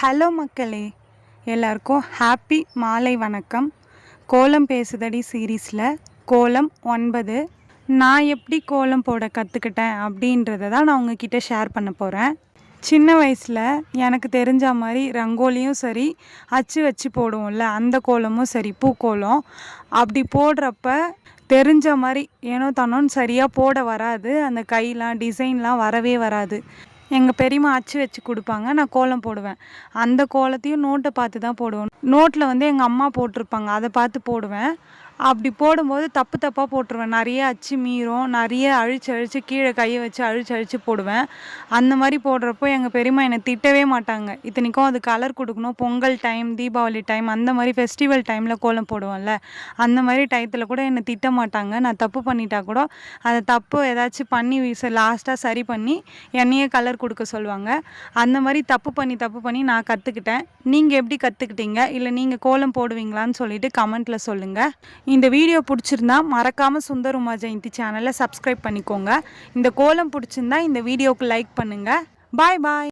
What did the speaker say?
Hello மக்களே, எல்லாருக்கும் happy மாலை வணக்கம். கோலம் பேசுதடி சீரீஸில் கோலம் 9 நான் எப்படி கோலம் போட கற்றுக்கிட்டேன் அப்படின்றத தான் நான் உங்ககிட்ட ஷேர் பண்ண போகிறேன். சின்ன வயசில் எனக்கு தெரிஞ்ச மாதிரி ரங்கோலியும் சரி, அச்சு வச்சு போடுவோம்ல அந்த கோலமும் சரி, பூக்கோலம் அப்படி போடுறப்ப தெரிஞ்ச மாதிரி ஏனோ தானோன்னு சரியாக போட வராது. அந்த கையெலாம் டிசைன்லாம் வரவே வராது. எங்கள் பெரியம்மா அச்சு வச்சு கொடுப்பாங்க, நான் கோலம் போடுவேன். அந்த கோலத்தையும் நோட்டை பார்த்து தான் போடுவேன். நோட்டில் வந்து எங்கள் அம்மா போட்டிருப்பாங்க, அதை பார்த்து போடுவேன். அப்படி போடும்போது தப்பு தப்பாக போட்டுருவேன். நிறைய அச்சு மீறும், நிறைய அழிச்சு கீழே கையை வச்சு அழிச்சு போடுவேன். அந்த மாதிரி போடுறப்போ எங்கள் பெரியம்மா என்னை திட்டவே மாட்டாங்க. இத்தனைக்கும் அது கலர் கொடுக்கணும், பொங்கல் டைம், தீபாவளி டைம், அந்த மாதிரி ஃபெஸ்டிவல் டைமில் கோலம் போடுவோம்ல, அந்த மாதிரி டயத்தில் கூட என்னை திட்ட மாட்டாங்க. நான் தப்பு பண்ணிட்டா கூட அதை தப்பு ஏதாச்சும் பண்ணி லாஸ்ட்டாக சரி பண்ணி என்னையே கலர் கொடுக்க சொல்லுவாங்க. அந்த மாதிரி தப்பு பண்ணி நான் கற்றுக்கிட்டேன். நீங்கள் எப்படி கற்றுக்கிட்டீங்க, இல்லை நீங்கள் கோலம் போடுவீங்களான்னு சொல்லிட்டு கமெண்ட்டில் சொல்லுங்கள். இந்த வீடியோ பிடிச்சிருந்தா மறக்காமல் சுந்தர் உமா ஜெயந்தி சேனலை சப்ஸ்கிரைப் பண்ணிக்கோங்க. இந்த கோலம் பிடிச்சிருந்தா இந்த வீடியோவுக்கு லைக் பண்ணுங்கள். பாய் பாய்.